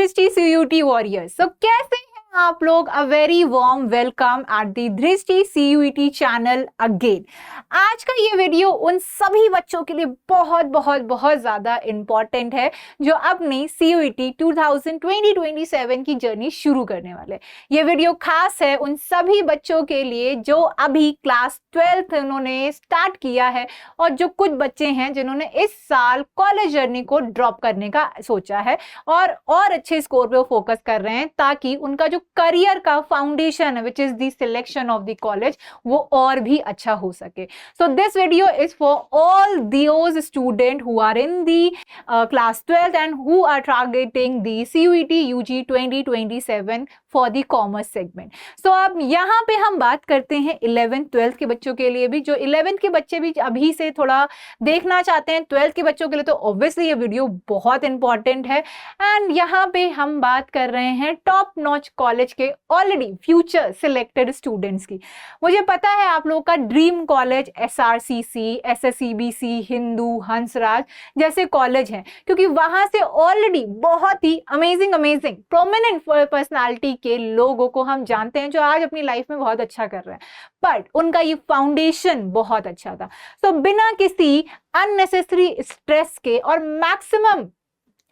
दृष्टि CUET warriors. सो कैसे हैं आप लोग? A very warm welcome at the दृष्टि CUET चैनल अगेन। आज का ये वीडियो उन सभी बच्चों के लिए बहुत बहुत बहुत ज़्यादा इम्पॉर्टेंट है जो अपनी CUET 2020-27 की जर्नी शुरू करने वाले। ये वीडियो खास है उन सभी बच्चों के लिए जो अभी क्लास 12th उन्होंने स्टार्ट किया है और जो कुछ बच्चे हैं जिन्होंने इस साल कॉलेज जर्नी को ड्रॉप करने का सोचा है और अच्छे स्कोर पे फोकस कर रहे हैं ताकि उनका जो करियर का फाउंडेशन है which is the selection of the college वो और भी अच्छा हो सके। So this video is for all those student who are in the class 12th and who are targeting the CUET UG 2027 for the commerce segment. So अब यहाँ पे हम बात करते हैं 11th 12th के बच्चों के लिए भी, जो 11th के बच्चे भी अभी से थोड़ा देखना चाहते हैं। 12th के बच्चों के लिए तो ऑब्वियसली ये वीडियो बहुत इंपॉर्टेंट है। एंड यहाँ पे हम बात कर रहे हैं टॉप नॉच कॉलेज के ऑलरेडी फ्यूचर सिलेक्टेड स्टूडेंट्स की। मुझे पता है आप लोगों का dream college SRCC, SSCBC, Hindu, Hansraj जैसे कॉलेज हैं, क्योंकि वहां से ऑलरेडी बहुत ही अमेजिंग प्रोमिनेंट पर्सनालिटी के लोगों को हम जानते हैं जो आज अपनी लाइफ में बहुत अच्छा कर रहे हैं, बट उनका ये फाउंडेशन बहुत अच्छा था। तो बिना किसी अननेसेसरी स्ट्रेस के और मैक्सिमम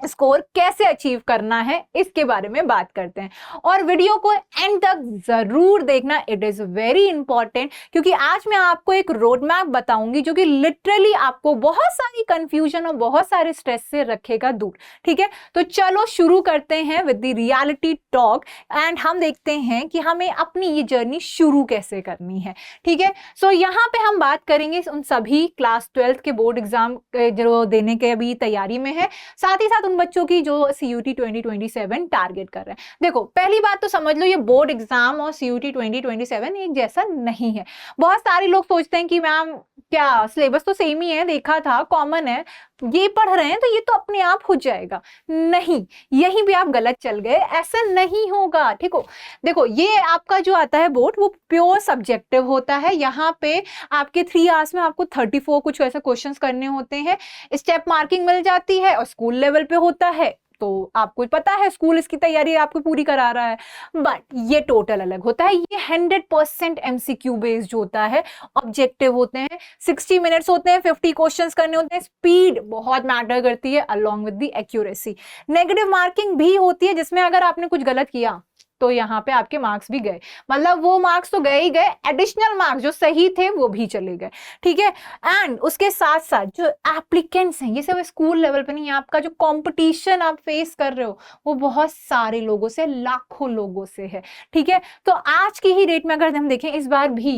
स्कोर कैसे अचीव करना है इसके बारे में बात करते हैं और वीडियो को एंड तक जरूर देखना, इट इज वेरी इंपॉर्टेंट, क्योंकि आज मैं आपको एक रोड मैप बताऊंगी जो कि लिटरली आपको बहुत सारी कंफ्यूजन और बहुत सारे स्ट्रेस से रखेगा दूर। ठीक है, तो चलो शुरू करते हैं with the reality talk and हम देखते हैं कि हमें अपनी ये जर्नी शुरू कैसे करनी है। ठीक है, सो यहाँ पे हम बात करेंगे उन सभी क्लास 12th के बोर्ड एग्जाम जो देने के अभी तैयारी में है, साथ ही साथ उन बच्चों की जो CUET 2027 टारगेट कर रहे हैं। देखो, पहली बात तो समझ लो ये बोर्ड एग्जाम और CUET 2027 एक जैसा नहीं है। बहुत सारे लोग सोचते हैं कि मैम क्या सिलेबस तो सेम ही है, देखा था कॉमन है, ये पढ़ रहे हैं तो ये तो अपने आप हो जाएगा। नहीं, यहीं भी आप गलत चल गए, ऐसा नहीं होगा। ठीक हो, देखो ये आपका जो आता है बोर्ड वो प्योर सब्जेक्टिव होता है। यहाँ पे आपके 3 आवर्स में आपको 34 कुछ ऐसे क्वेश्चंस करने होते हैं, स्टेप मार्किंग मिल जाती है और स्कूल लेवल पे होता है, तो आपको पता है स्कूल इसकी तैयारी आपको पूरी करा रहा है, बट ये टोटल अलग होता है। ये 100% MCQ बेस्ड होता है, ऑब्जेक्टिव होते हैं, 60 मिनट्स होते हैं, 50 क्वेश्चंस करने होते हैं, स्पीड बहुत मैटर करती है along with the accuracy. Negative marking भी होती है जिसमें अगर आपने कुछ गलत किया तो यहाँ पे आपके मार्क्स भी गए, मतलब वो मार्क्स तो गए ही गए, एडिशनल मार्क्स जो सही थे वो भी चले गए। ठीक है, एंड उसके साथ साथ जो एप्लीकेंट्स हैं, ये सिर्फ स्कूल लेवल पे नहीं है, आपका जो कंपटीशन आप फेस कर रहे हो वो बहुत सारे लोगों से, लाखों लोगों से है। ठीक है, तो आज की ही डेट में अगर हम देखें, इस बार भी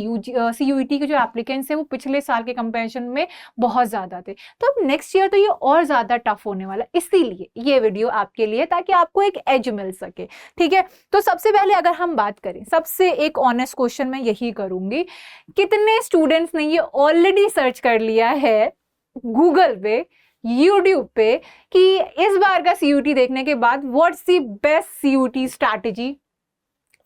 CUET के जो एप्लीकेंट्स है वो पिछले साल के कंपेरिजन में बहुत ज्यादा थे, तो अब नेक्स्ट ईयर तो ये और ज्यादा टफ होने वाला, इसीलिए ये वीडियो आपके लिए, ताकि आपको एक एज मिल सके। ठीक है, तो सबसे पहले अगर हम बात करें, सबसे एक ऑनेस्ट क्वेश्चन मैं यही करूंगी, कितने स्टूडेंट्स ने ये ऑलरेडी सर्च कर लिया है गूगल पे, यूट्यूब पे, कि इस बार का CUET देखने के बाद what's the best CUET strategy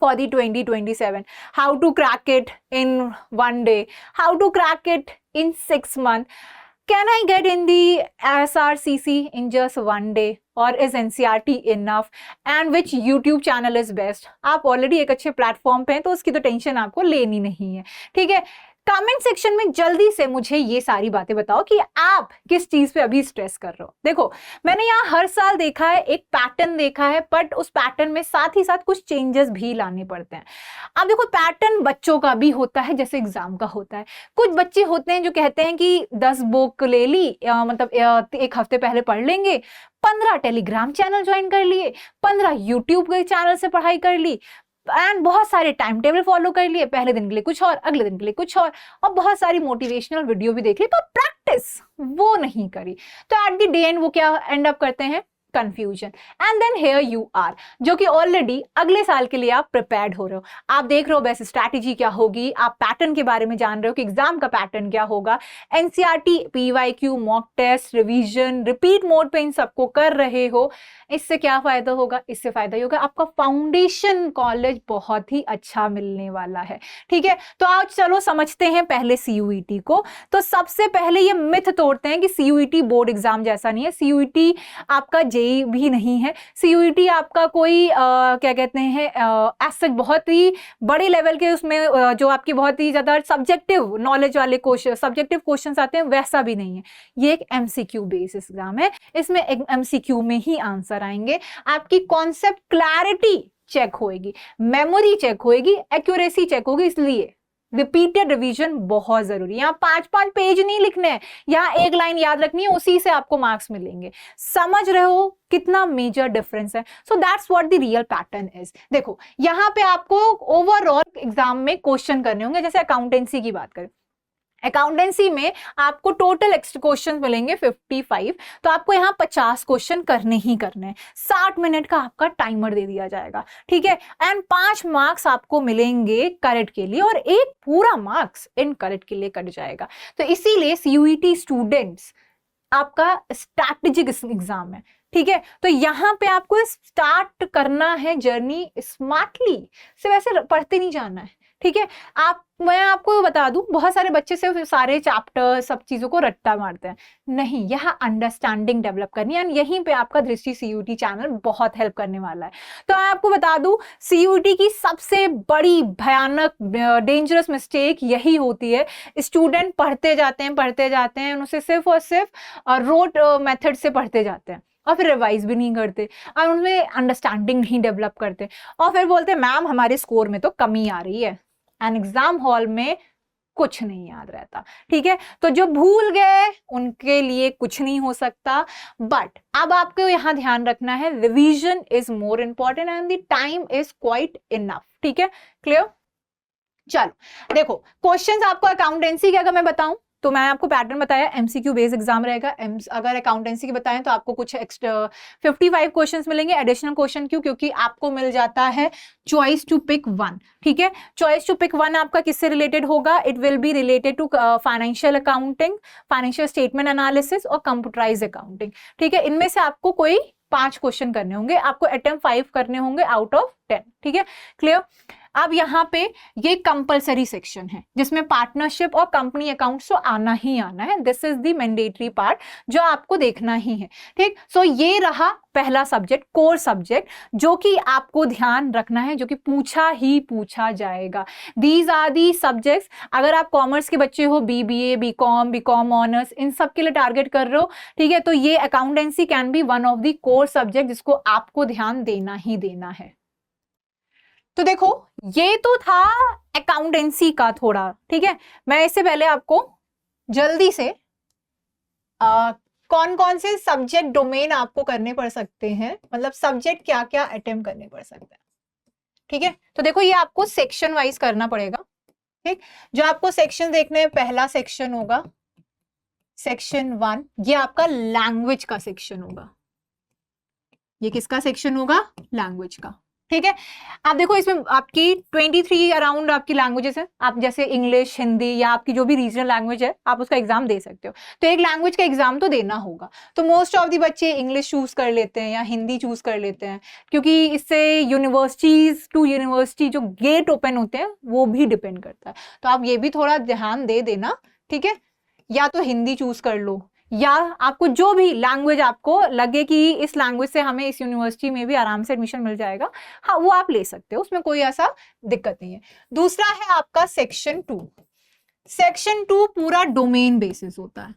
for the 2027, how to crack it in 1 day, how to crack it in 6 months, can I get in the SRCC in just 1 day, or is NCERT enough, and which YouTube channel is best? आप already एक अच्छे platform पे हैं तो उसकी तो tension आपको लेनी नहीं है। ठीक है, कमेंट सेक्शन में जल्दी से मुझे ये सारी बातें बताओ कि आप किस चीज पे अभी स्ट्रेस कर रहे हो। देखो, मैंने यहाँ हर साल देखा है, एक पैटर्न देखा है, बट उस पैटर्न में साथ ही साथ कुछ चेंजेस भी लाने पड़ते हैं। अब देखो, पैटर्न बच्चों का भी होता है जैसे एग्जाम का होता है। कुछ बच्चे होते हैं जो कहते हैं कि 10 बुक ले ली, मतलब 1 हफ्ते पहले पढ़ लेंगे, 15 टेलीग्राम चैनल ज्वाइन कर लिए, 15 यूट्यूब के चैनल से पढ़ाई कर ली, एंड बहुत सारे टाइम टेबल फॉलो कर लिए, पहले दिन के लिए कुछ और, अगले दिन के लिए कुछ और बहुत सारी मोटिवेशनल वीडियो भी देख ली, पर प्रैक्टिस वो नहीं करी। तो एट द डे एंड वो क्या एंड अप करते हैं, confusion. And then here you are, जो कि ऑलरेडी अगले साल के लिए आप प्रिपेयर्ड हो रहे हो, आप देख रहे हो बेस्ट स्ट्रैटेजी क्या होगी, आप पैटर्न के बारे में जान रहे हो कि एग्जाम का पैटर्न क्या होगा, NCERT, PYQ, mock test, revision, repeat mode पे इन सबको कर रहे हो। इससे क्या फायदा होगा, इससे फायदा होगा आपका फाउंडेशन कॉलेज बहुत ही अच्छा मिलने वाला है। ठीक है, तो आज चलो समझते हैं पहले CUET को। तो सबसे पहले ये मिथ तोड़ते हैं कि CUET बोर्ड एग्जाम जैसा नहीं है, CUET आपका भी नहीं है। सीयूईटी आपका कोई क्या कहते हैं ऐसे बहुत ही बड़े लेवल के उसमें जो आपकी बहुत ही ज्यादा सब्जेक्टिव नॉलेज वाले क्वेश्चन, सब्जेक्टिव क्वेश्चंस आते हैं, वैसा भी नहीं है। ये एक एमसीक्यू बेस्ड एग्जाम है, इसमें एमसीक्यू में ही आंसर आएंगे। आपकी कॉन्सेप्ट क्लैरिटी चेक होएगी, मेमोरी चेक होएगी, एक्यूरेसी चेक होगी। इसलिए रिपीटेड रिवीजन बहुत जरूरी है। यहाँ 5-5 पेज नहीं लिखने हैं, यहाँ एक लाइन याद रखनी है, उसी से आपको मार्क्स मिलेंगे। समझ रहे हो कितना मेजर डिफरेंस है? So that's what the real pattern is. देखो यहाँ पे आपको ओवरऑल एग्जाम में क्वेश्चन करने होंगे। जैसे अकाउंटेंसी की बात करें, अकाउंटेंसी में आपको टोटल एक्स्ट्रा क्वेश्चन मिलेंगे 55, तो आपको यहाँ 50 क्वेश्चन करने ही करने हैं। 60 मिनट का आपका टाइमर दे दिया जाएगा, ठीक है। एंड 5 मार्क्स आपको मिलेंगे करेक्ट के लिए और 1 पूरा मार्क्स इनकरेक्ट के लिए कट जाएगा। तो इसीलिए सीयूईटी स्टूडेंट्स आपका स्ट्रैटेजिक एग्जाम है, ठीक है। तो यहाँ पे आपको स्टार्ट करना है जर्नी स्मार्टली, सिर्फ ऐसे पढ़ते नहीं जाना है, ठीक है। मैं आपको बता दूं, बहुत सारे बच्चे सिर्फ सारे चैप्टर सब चीजों को रट्टा मारते हैं, नहीं, यहाँ अंडरस्टैंडिंग डेवलप करनी है। यहीं पे आपका दृष्टि सीयूईटी चैनल बहुत हेल्प करने वाला है। तो मैं आपको बता दूं, सीयूईटी की सबसे बड़ी भयानक डेंजरस मिस्टेक यही होती है, स्टूडेंट पढ़ते जाते हैं, उनसे सिर्फ और सिर्फ रोट मेथड से पढ़ते जाते हैं और फिर रिवाइज भी नहीं करते और उनमें अंडरस्टैंडिंग नहीं डेवलप करते और फिर बोलते मैम हमारे स्कोर में तो कमी आ रही है। एंड एग्जाम हॉल में कुछ नहीं याद रहता, ठीक है। तो जो भूल गए उनके लिए कुछ नहीं हो सकता, बट अब आपको यहां ध्यान रखना है, revision is more important and the time is quite enough, ठीक है। क्लियर? चलो देखो, क्वेश्चंस आपको अकाउंटेंसी के अगर मैं बताऊं तो मैं आपको पैटर्न बताया, एमसीक्यू बेस्ड एग्जाम रहेगा। अगर अकाउंटेंसी की बताएं तो आपको कुछ एक्स्ट्रा 55 क्वेश्चंस मिलेंगे, एडिशनल क्वेश्चन क्यों? क्योंकि आपको मिल जाता है चॉइस टू पिक वन, ठीक है। चॉइस टू पिक वन आपका किससे रिलेटेड होगा? It will be related to financial accounting, financial statement analysis और कंप्यूटराइज अकाउंटिंग, ठीक है। इनमें से आपको कोई 5 क्वेश्चन करने होंगे, आपको अटेम्प्ट 5 करने होंगे आउट ऑफ 10, ठीक है। क्लियर? अब यहाँ पे ये कंपलसरी सेक्शन है जिसमें पार्टनरशिप और कंपनी अकाउंट्स तो आना ही आना है। This is the mandatory part जो आपको देखना ही है, ठीक। सो ये रहा पहला सब्जेक्ट, कोर सब्जेक्ट, जो कि आपको ध्यान रखना है, जो कि पूछा ही पूछा जाएगा। These are the subjects. अगर आप कॉमर्स के बच्चे हो, बीबीए, बीकॉम ऑनर्स, इन सब के लिए टारगेट कर रहे हो, ठीक है, तो ये accountancy can be one of the core subject जिसको आपको ध्यान देना ही देना है। तो देखो ये तो था अकाउंटेंसी का थोड़ा, ठीक है। मैं इससे पहले आपको जल्दी से कौन कौन से सब्जेक्ट डोमेन आपको करने पड़ सकते हैं, मतलब सब्जेक्ट क्या क्या अटेम्प्ट करने पड़ सकते हैं, ठीक है। तो देखो ये आपको सेक्शन वाइज करना पड़ेगा, ठीक। जो आपको सेक्शन देखने हैं, पहला सेक्शन होगा सेक्शन 1, ये आपका लैंग्वेज का सेक्शन होगा। ये किसका सेक्शन होगा? लैंग्वेज का, ठीक है। आप देखो इसमें आपकी 23 अराउंड आपकी लैंग्वेजेस है। आप जैसे इंग्लिश, हिंदी या आपकी जो भी रीजनल लैंग्वेज है आप उसका एग्जाम दे सकते हो। तो एक लैंग्वेज का एग्जाम तो देना होगा। तो मोस्ट ऑफ दी बच्चे इंग्लिश चूज कर लेते हैं या हिंदी चूज कर लेते हैं, क्योंकि इससे यूनिवर्सिटीज टू यूनिवर्सिटी जो गेट ओपन होते हैं वो भी डिपेंड करता है। तो आप ये भी थोड़ा ध्यान दे देना, ठीक है। या तो हिंदी चूज कर लो, या आपको जो भी लैंग्वेज आपको लगे कि इस लैंग्वेज से हमें इस यूनिवर्सिटी में भी आराम से एडमिशन मिल जाएगा, हाँ वो आप ले सकते हो, उसमें कोई ऐसा दिक्कत नहीं है। दूसरा है आपका सेक्शन 2। सेक्शन 2 पूरा डोमेन बेसिस होता है।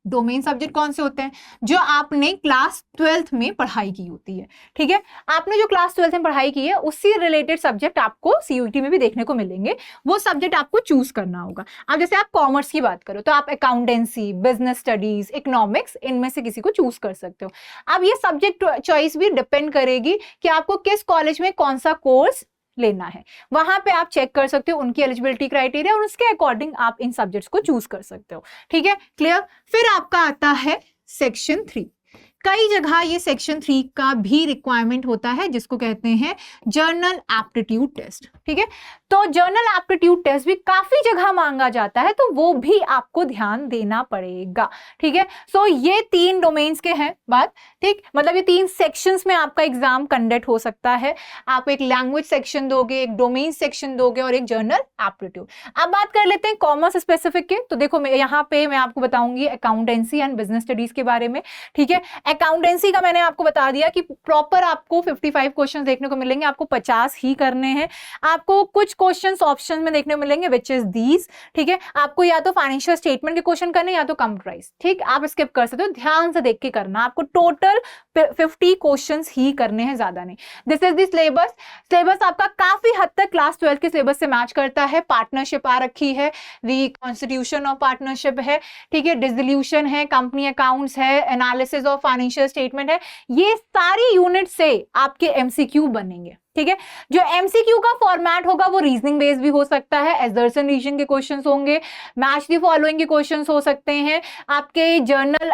डोमेन सब्जेक्ट कौन से होते हैं? जो आपने क्लास 12th में पढ़ाई की होती है, ठीक है। आपने जो क्लास 12th में पढ़ाई की है उससे रिलेटेड सब्जेक्ट आपको सीयूईटी में भी देखने को मिलेंगे। वो सब्जेक्ट आपको चूज करना होगा। अब जैसे आप कॉमर्स की बात करो तो आप अकाउंटेंसी, बिजनेस स्टडीज, इकोनॉमिक्स, इनमें से किसी को चूज कर सकते हो। अब ये सब्जेक्ट चॉइस भी डिपेंड करेगी कि आपको किस कॉलेज में कौन सा कोर्स लेना है। वहां पे आप चेक कर सकते हो उनकी एलिजिबिलिटी क्राइटेरिया और उसके अकॉर्डिंग आप इन सब्जेक्ट्स को चूज कर सकते हो, ठीक है। क्लियर? फिर आपका आता है सेक्शन 3। कई जगह ये सेक्शन 3 का भी रिक्वायरमेंट होता है जिसको कहते हैं जर्नल एप्टीट्यूड टेस्ट, ठीक है। तो जर्नल एप्टीट्यूड टेस्ट भी काफी जगह मांगा जाता है, तो वो भी आपको ध्यान देना पड़ेगा। ठीक है, सो ये 3 डोमेन्स के हैं बात, ठीक, मतलब ये 3 सेक्शंस में आपका एग्जाम कंडक्ट हो सकता है। आप एक लैंग्वेज सेक्शन दोगे, एक डोमेन सेक्शन दोगे और एक जर्नल एप्टीट्यूड। अब बात कर लेते हैं कॉमर्स स्पेसिफिक के। तो देखो यहाँ पे मैं आपको बताऊंगी अकाउंटेंसी एंड बिजनेस स्टडीज के बारे में। ठीक है, अकाउंटेंसी का मैंने आपको बता दिया कि प्रॉपर आपको 55 क्वेश्चन देखने को मिलेंगे, आपको 50 ही करने हैं। आपको कुछ क्वेश्चंस ऑप्शन में देखने को मिलेंगे विच इज दीज। ठीक है, आपको या तो फाइनेंशियल स्टेटमेंट के क्वेश्चन करने या तो कंप्यूटराइज। ठीक, आप स्किप कर सकते हो, ध्यान से देख के करना। आपको टोटल 50 क्वेश्चंस ही करने हैं, ज्यादा नहीं। This is the syllabus. Syllabus आपका काफी हद तक क्लास 12 के सिलेबस से मैच करता है। पार्टनरशिप आ रखी है, दी कॉन्स्टिट्यूशन ऑफ पार्टनरशिप है, ठीक है, डिसोल्यूशन है, कंपनी अकाउंट्स है, एनालिसिस ऑफ फाइनेंशियल स्टेटमेंट है। ये सारी यूनिट से आपके एमसीक्यू बनेंगे। ठीक है, जो एमसीक्यू का फॉर्मेट होगा वो रीजनिंग बेस्ड भी हो सकता है, एजर्सन रीजन के क्वेश्चंस होंगे, मैच द फॉलोइंग के क्वेश्चंस हो सकते हैं, आपके जर्नल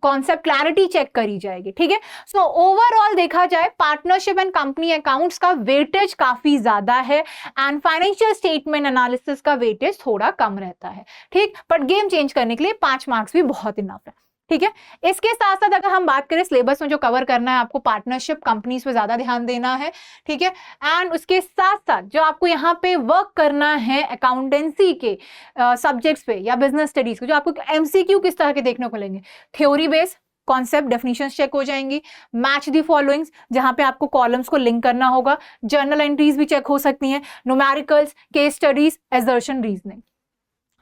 कॉन्सेप्ट क्लैरिटी चेक करी जाएगी। ठीक है, सो ओवरऑल देखा जाए पार्टनरशिप एंड कंपनी अकाउंट्स का वेटेज काफी ज्यादा है एंड फाइनेंशियल स्टेटमेंट एनालिसिस का वेटेज थोड़ा कम रहता है। ठीक, बट गेम चेंज करने के लिए 5 मार्क्स भी बहुत इनफ है। ठीक है, इसके साथ साथ अगर हम बात करें सिलेबस में जो कवर करना है, आपको पार्टनरशिप कंपनीज पे ज्यादा ध्यान देना है। ठीक है, एंड उसके साथ साथ जो आपको यहाँ पे वर्क करना है अकाउंटेंसी के सब्जेक्ट्स पे या बिजनेस स्टडीज को, जो आपको एमसीक्यू किस तरह के देखने को मिलेंगे, theory based concept definitions check हो जाएंगी, मैच दी फॉलोइंग्स जहां पे आपको कॉलम्स को लिंक करना होगा, जर्नल एंट्रीज भी चेक हो सकती हैं, numericals, case studies, assertion reasoning.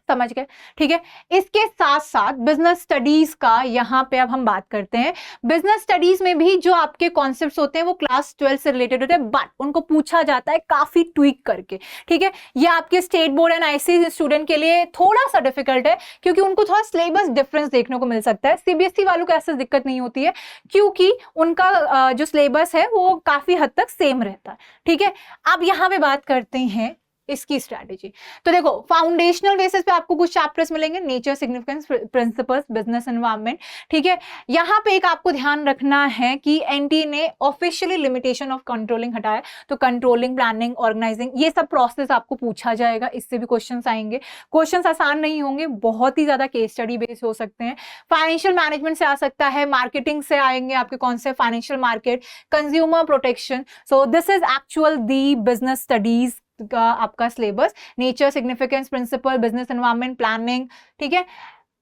समझ गए? ठीक है, इसके साथ साथ बिजनेस स्टडीज का यहाँ पे अब हम बात करते हैं। बिजनेस स्टडीज में भी जो आपके कॉन्सेप्ट्स होते हैं वो क्लास 12 से रिलेटेड होते हैं, बट उनको पूछा जाता है काफी ट्वीक करके। ठीक है, ये आपके state board and ICSE student के लिए थोड़ा सा डिफिकल्ट है, क्योंकि उनको थोड़ा सिलेबस डिफरेंस देखने को मिल सकता है। सीबीएसई वालों को ऐसा दिक्कत नहीं होती है, क्योंकि उनका जो सिलेबस है वो काफी हद तक सेम रहता है। ठीक है, अब यहाँ पे बात करते हैं इसकी स्ट्रैटेजी। तो देखो, फाउंडेशनल बेसिस पे आपको कुछ चैप्टर्स मिलेंगे, nature, significance, principles, business environment. ठीक है, यहाँ पे एक आपको ध्यान रखना है कि एनटी ने ऑफिशियली लिमिटेशन ऑफ कंट्रोलिंग हटाया, तो कंट्रोलिंग, प्लानिंग, ऑर्गेनाइजिंग, ये सब प्रोसेस आपको पूछा जाएगा, इससे भी क्वेश्चंस आएंगे। क्वेश्चंस आसान नहीं होंगे, बहुत ही ज्यादा केस स्टडी बेस्ड हो सकते हैं। फाइनेंशियल मैनेजमेंट से आ सकता है, मार्केटिंग से आएंगे आपके concept, financial market, consumer protection. So this is actual the business studies का आपका syllabus, nature, significance, principle, business environment, planning, ठीक है,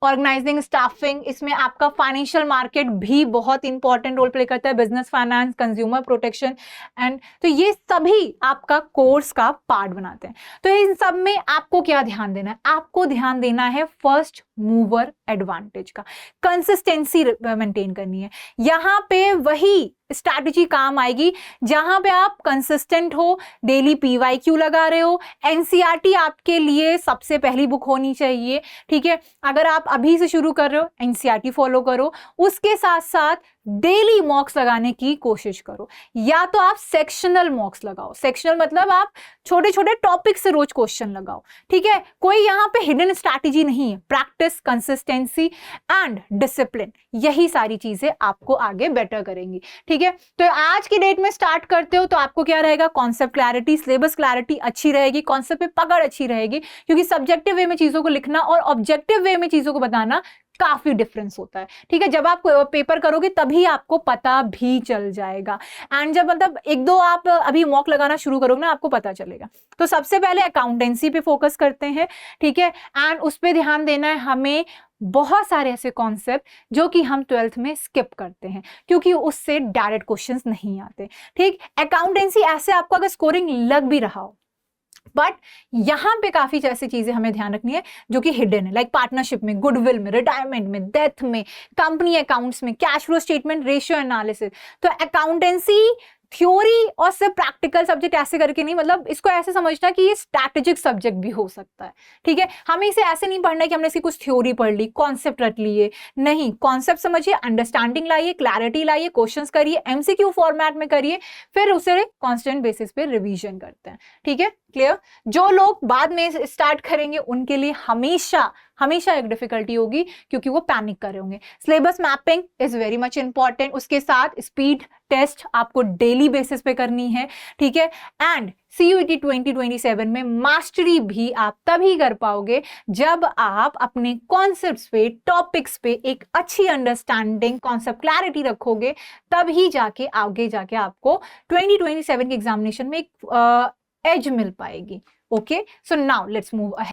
ऑर्गेनाइजिंग, स्टाफिंग। इसमें आपका फाइनेंशियल मार्केट भी बहुत इंपॉर्टेंट रोल प्ले करता है, business finance, consumer protection and, तो ये सभी आपका कोर्स का पार्ट बनाते हैं। तो इन सब में आपको क्या ध्यान देना है? आपको ध्यान देना है फर्स्ट मूवर एडवांटेज का, कंसिस्टेंसी मेंटेन करनी है। यहाँ पे वही स्ट्रैटेजी काम आएगी जहां पे आप कंसिस्टेंट हो, डेली पीवाईक्यू लगा रहे हो, एनसीईआरटी आपके लिए सबसे पहली बुक होनी चाहिए। ठीक है, अगर आप अभी से शुरू कर रहे हो एनसीईआरटी फॉलो करो, उसके साथ साथ डेली मॉक्स लगाने की कोशिश करो, या तो आप सेक्शनल मॉक्स लगाओ। सेक्शनल मतलब आप छोटे छोटे टॉपिक से रोज क्वेश्चन लगाओ। ठीक है, कोई यहाँ पे हिडन स्ट्रैटेजी नहीं है, प्रैक्टिस, कंसिस्टेंसी एंड डिसिप्लिन, यही सारी चीजें आपको आगे बेटर करेंगी। ठीक है, तो आज की डेट में स्टार्ट करते हो तो आपको क्या रहेगा, कॉन्सेप्ट क्लैरिटी, सिलेबस क्लैरिटी अच्छी रहेगी, कॉन्सेप्ट पे पकड़ अच्छी रहेगी, क्योंकि सब्जेक्टिव वे में चीजों को लिखना और ऑब्जेक्टिव वे में चीजों को बताना काफी डिफरेंस होता है। ठीक है, जब आप पेपर करोगे तभी आपको पता भी चल जाएगा, एंड जब मतलब 1-2 आप अभी मॉक लगाना शुरू करोगे ना, आपको पता चलेगा। तो सबसे पहले अकाउंटेंसी पे फोकस करते हैं। ठीक है, एंड उस पे ध्यान देना है हमें। बहुत सारे ऐसे कॉन्सेप्ट जो कि हम 12th में स्किप करते हैं, क्योंकि उससे डायरेक्ट क्वेश्चंस नहीं आते। ठीक, अकाउंटेंसी ऐसे आपको अगर स्कोरिंग लग भी रहा हो, बट यहां पे काफी ऐसी चीजें हमें ध्यान रखनी है जो कि हिडन है, लाइक पार्टनरशिप में, गुडविल में, रिटायरमेंट में, डेथ में, कंपनी अकाउंट्स में, cash flow statement, ratio analysis. तो अकाउंटेंसी थ्योरी और सिर्फ प्रैक्टिकल सब्जेक्ट ऐसे करके नहीं, मतलब इसको ऐसे समझना कि ये स्ट्रैटेजिक सब्जेक्ट भी हो सकता है। ठीक है, हमें इसे ऐसे नहीं पढ़ना है कि हमने इसकी कुछ थ्योरी पढ़ ली, कॉन्सेप्ट रट लिए, नहीं, कॉन्सेप्ट समझिए, अंडरस्टैंडिंग लाइए, क्लैरिटी लाइए, क्वेश्चंस करिए, एमसीक्यू फॉर्मेट में करिए, फिर उसे कांस्टेंट बेसिस पे रिवीजन करते हैं। ठीक है, क्लियर? जो लोग बाद में स्टार्ट करेंगे उनके लिए हमेशा हमेशा एक डिफिकल्टी होगी, क्योंकि वो पैनिक कर रहे होंगे। Syllabus mapping is very much important, उसके साथ स्पीड टेस्ट आपको डेली बेसिस पे करनी है, ठीक है? एंड CUET 2027 में मास्टरी भी आप तभी कर पाओगे जब आप अपने कॉन्सेप्ट्स पे, टॉपिक्स पे एक अच्छी अंडरस्टैंडिंग, कॉन्सेप्ट क्लैरिटी रखोगे, तभी जाके आगे जाके आपको 2027 के एग्जामिनेशन में एक एज मिल पाएगी। Okay, so now let's move ahead.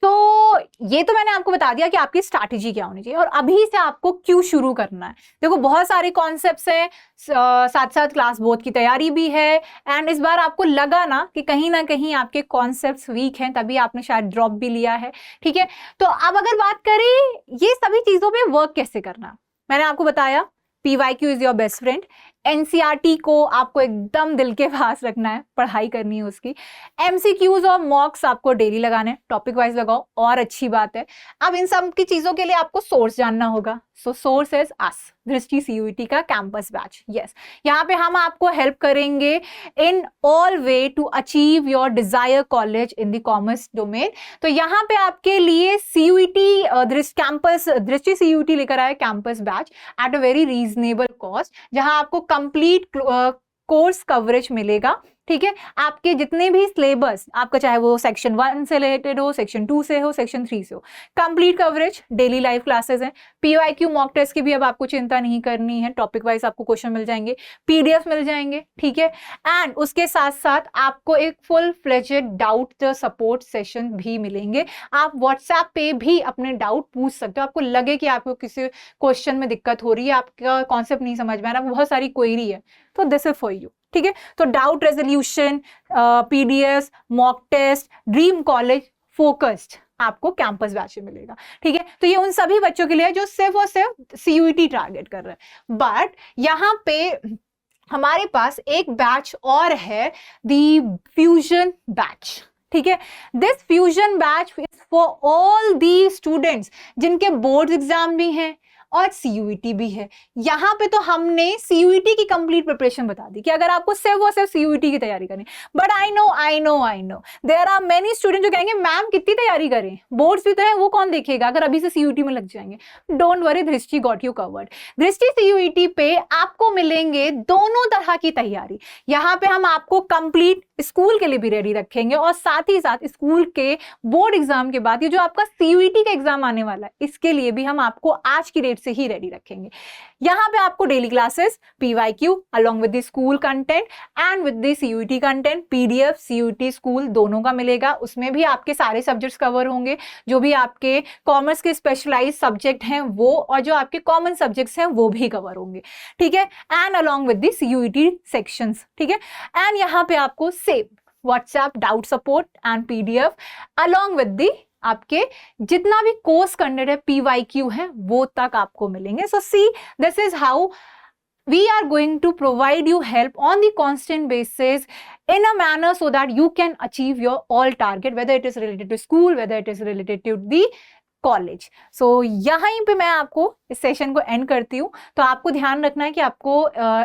तो ये तो मैंने आपको बता दिया कि आपकी स्ट्रैटेजी क्या होनी चाहिए, और अभी से आपको क्यों शुरू करना है। देखो बहुत सारे कॉन्सेप्ट्स हैं, साथ साथ क्लास बोर्ड की तैयारी भी है, एंड इस बार आपको लगा ना कि कहीं ना कहीं आपके कॉन्सेप्ट्स वीक हैं, तभी आपने शायद ड्रॉप भी लिया है, ठीक है? तो अब अगर बात करें ये सभी चीजों पे वर्क कैसे करना, मैंने आपको बताया PYQ is your best friend. NCERT को आपको एकदम दिल के पास रखना है, पढ़ाई करनी है उसकी। MCQs और मॉक्स आपको डेली लगाने, टॉपिक वाइज लगाओ और अच्छी बात है। अब इन सब की चीजों के लिए आपको सोर्स जानना होगा। सो सोर्स इज अस, दृष्टि CUET का कैंपस बैच। यस, यहाँ पे हम आपको हेल्प करेंगे in all way to achieve your desire college in the commerce domain. तो यहाँ पे आपके लिए दृष्टि CUET लेकर आए campus batch at a very reasonable cost, जहां आपको कंप्लीट कोर्स कवरेज मिलेगा, ठीक है? आपके जितने भी सिलेबस, आपका चाहे वो सेक्शन 1 से रिलेटेड हो, सेक्शन 2 से हो, सेक्शन 3 से हो, complete coverage, daily live classes हैं। PYQ मॉक टेस्ट की भी अब आपको चिंता नहीं करनी है, टॉपिक वाइज आपको क्वेश्चन मिल जाएंगे, PDF मिल जाएंगे, ठीक है? एंड उसके साथ साथ आपको एक full fledged doubt support session भी मिलेंगे। आप व्हाट्सएप पे भी अपने डाउट पूछ सकते हो। आपको लगे कि आपको किसी क्वेश्चन में दिक्कत हो रही है, आपका कॉन्सेप्ट नहीं समझ में आ रहा, बहुत सारी क्वेरी है, तो दिस इज फॉर यू, ठीक है? तो doubt resolution, PDFs, mock test, dream college focused आपको कैंपस बैच में मिलेगा, ठीक है? तो ये उन सभी बच्चों के लिए जो सिर्फ और सिर्फ CUET टारगेट कर रहे हैं। बट यहाँ पे हमारे पास एक बैच और है, दी फ्यूजन बैच, ठीक है? This fusion batch is for all the students जिनके बोर्ड एग्जाम भी हैं और CUET भी है। यहाँ पे तो हमने CUET की कंप्लीट प्रिपरेशन बता दी कि अगर आपको सिर्फ और सिर्फ CUET की तैयारी करनी, but I know there are many student जो कहेंगे मैम कितनी तैयारी करें, बोर्ड्स भी तो है, वो कौन देखेगा अगर अभी से CUET में लग जाएंगे। डोंट वरी, दृष्टि गॉट यू कवर्ड। दृष्टि CUET पे आपको मिलेंगे दोनों तरह की तैयारी। यहाँ पे हम आपको कंप्लीट स्कूल के लिए भी रेडी रखेंगे, और साथ ही साथ स्कूल के बोर्ड एग्जाम के बाद ये जो आपका CUET का एग्जाम आने वाला है, इसके लिए भी हम आपको आज की डेट से ही रेडी रखेंगे। यहाँ पे आपको daily classes, PYQ along with the school content and with the CUET content, PDF CUET school दोनों का मिलेगा। उसमें भी आपके सारे सब्जेक्ट्स कवर होंगे, जो भी आपके कॉमर्स के स्पेशलाइज सब्जेक्ट हैं वो, और जो आपके कॉमन सब्जेक्ट्स हैं वो भी कवर होंगे, ठीक है? And along with the CUET sections, ठीक है? एंड यहाँ पे आपको same WhatsApp doubt support and PDF along with the आपके जितना भी कोर्स कंटेंट है, PYQ है, वो तक आपको मिलेंगे। So see, this is how we are going to provide you help on the constant basis in a manner so that you can achieve your all target, whether it is related to school, whether it is related to the college. So यहीं पे मैं आपको इस session को and करती हूँ। तो आपको ध्यान रखना है कि आपको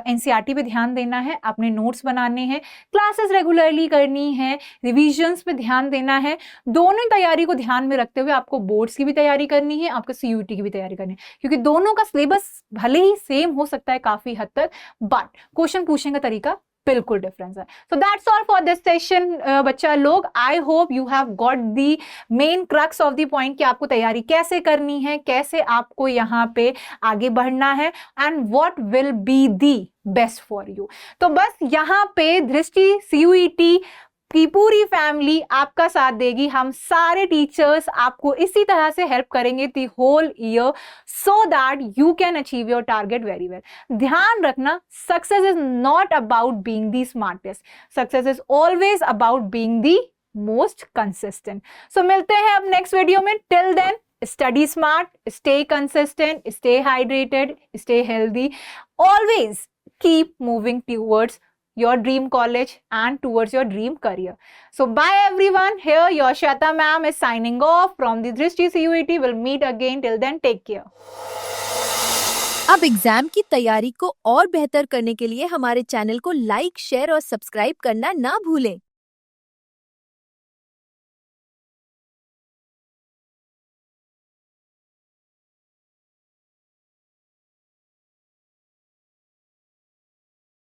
NCERT पे ध्यान देना है, अपने नोट्स बनाने हैं, क्लासेस रेगुलरली करनी है, रिविजन्स पे ध्यान देना है। दोनों तैयारी को ध्यान में रखते हुए आपको बोर्ड्स की भी तैयारी करनी है, आपको CUET की भी तैयारी करनी है, क्योंकि दोनों का सिलेबस भले ही सेम हो सकता है काफी हद तक, बट क्वेश्चन पूछने का तरीका बिल्कुल डिफरेंस है। So that's all for this session बच्चा लोग। I hope you have got the main crux of the point कि आपको तैयारी कैसे करनी है, कैसे आपको यहाँ पे आगे बढ़ना है, and what will be the best for you. तो बस यहाँ पे दृष्टि CUET की पूरी फैमिली आपका साथ देगी। हम सारे टीचर्स आपको इसी तरह से हेल्प करेंगे the whole year, so that you can achieve your target very well. ध्यान रखना, success is not about being the smartest, success is always about being the most consistent. So मिलते हैं अब नेक्स्ट वीडियो में। Till then, study smart, stay consistent, stay hydrated, stay healthy, always keep moving towards your dream college and towards your dream career. So bye everyone. Here your Shweta ma'am is signing off from the Drishti CUET. We'll meet again. Till then, take care. अब exam की तैयारी को और बेहतर करने के लिए हमारे चैनल को लाइक, शेयर और सब्सक्राइब करना ना भूलें।